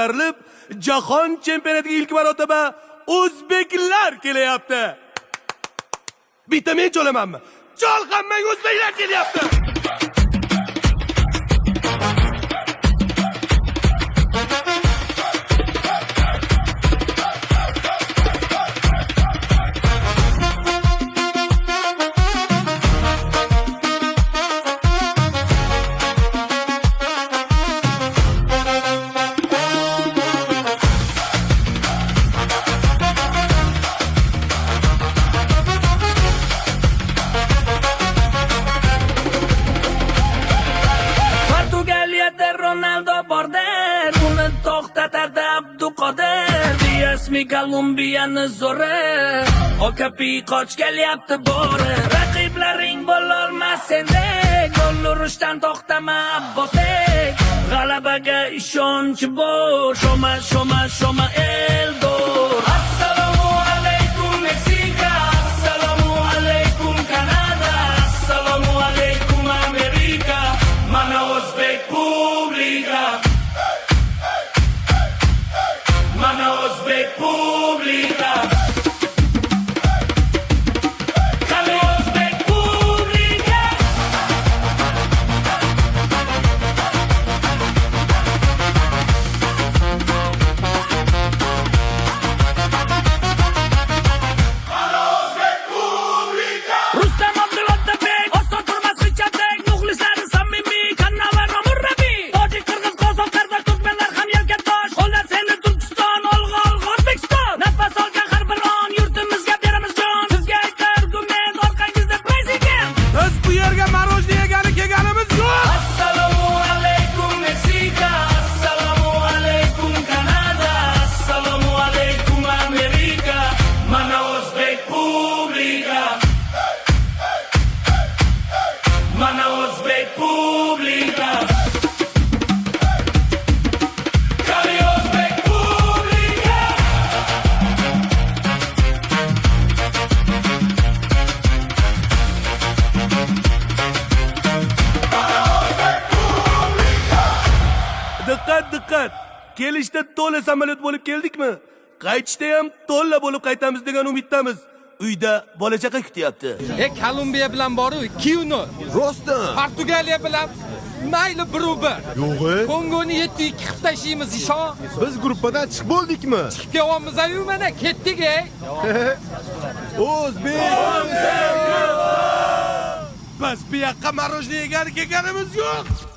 ko'tarilib, jahon chempionatiga ilk marotaba o'zbeklar kelyapti. Bitta men cho'lamanmi? Chol hammaga o'zbeklar kelyapti. Kolumbiyani zo'ri Okapi qoch kelyapti bori Raqiblaring bo'lolmas sendek Gol urishdan to'xtama Abbosdek G'alabaga ishonch bor Shoma shoma shoma Eldor Assalomu alaykum Meksika Assalomu alaykum Kanada Assalomu alaykum Amerika Mana o'zbek publika Mana o'zbek publika Qani o'zbek publika Mana o'zbek publika Rustam Abdullatovbek Oston Turmas Hichatbek Muxlislari samimiy Kannavar Murrabi Tojik Qirg'iz Qozoq Qardosh Turkmenlar ham yelkatosh Qo'llar seni Turkiston olg'a olg'a O'zbekiston Nafas olgan har bir on yurtimizga beramiz jon Sizga aytar argument orqangizda prezident Biz bu yerga marojni yegani kelganimiz yo'q. Assalomu alaykum Meksika Assalomu alaykum Kanada Assalomu alaykum Amerika Mana o'zbek publika Mana o'zbek publika Qani o'zbek publika Diqqat, diqqat. Kelishda to'la samolyot bo'lib keldikmi? Qaytishda ham to'la bo'lib qaytamiz degan umiddamiz. Uyda bola chaqa kutyapti. Kolumbiya bilan boru 2-0. Rostdan. Portugaliya bilan mayli 1-1. Yo'g'i. Kongoni 7-2 qilib tashlaymiz ishon. Biz gruppadan chiqib bo'ldikmi? Chiqib kelyapmiz-ku mana ketdik ey. O'zbek. Biz bu yoqqa marojni yegani kelganimiz yo'q.